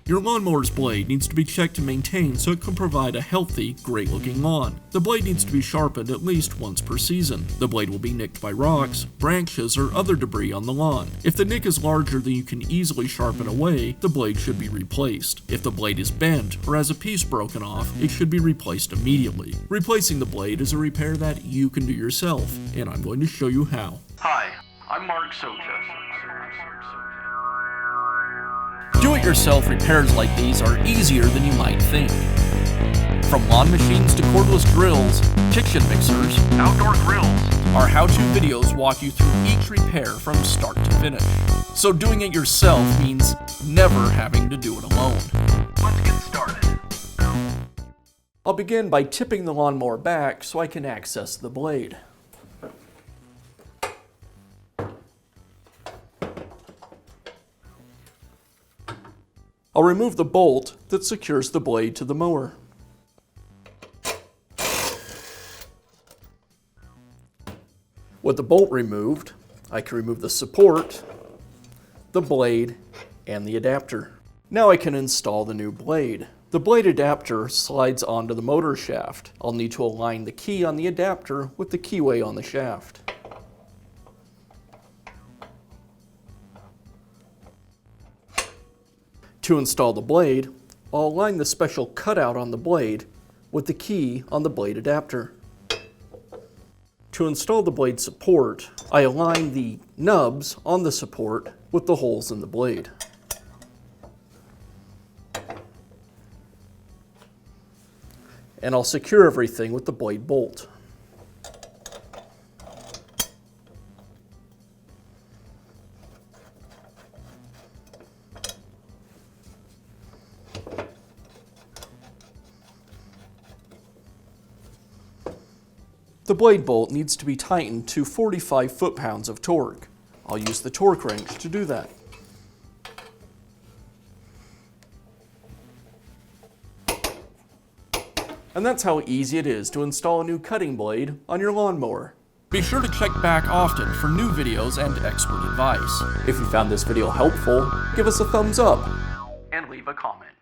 Your lawnmower's blade needs to be checked and maintained so it can provide a healthy, great-looking lawn. The blade needs to be sharpened at least once per season. The blade will be nicked by rocks, branches, or other debris on the lawn. If the nick is larger than you can easily sharpen away, the blade should be replaced. If the blade is bent or has a piece broken off, it should be replaced immediately. Replacing the blade is a repair that you can do yourself, and I'm going to show you how. Hi, I'm Mark Socha. Do-it-yourself repairs like these are easier than you might think. From lawn machines to cordless drills, kitchen mixers, Outdoor grills. our how-to videos walk you through each repair from start to finish. So doing it yourself means never having to do it alone. Let's get started. I'll begin by tipping the lawnmower back so I can access the blade. I'll remove the bolt that secures the blade to the mower. With the bolt removed, I can remove the support, the blade, and the adapter. Now I can install the new blade. The blade adapter slides onto the motor shaft. I'll need to align the key on the adapter with the keyway on the shaft. To install the blade, I'll align the special cutout on the blade with the key on the blade adapter. To install the blade support, I align the nubs on the support with the holes in the blade. And I'll secure everything with the blade bolt. The blade bolt needs to be tightened to 45 foot-pounds of torque. I'll use the torque wrench to do that. And that's how easy it is to install a new cutting blade on your lawnmower. Be sure to check back often for new videos and expert advice. If you found this video helpful, give us a thumbs up And leave a comment.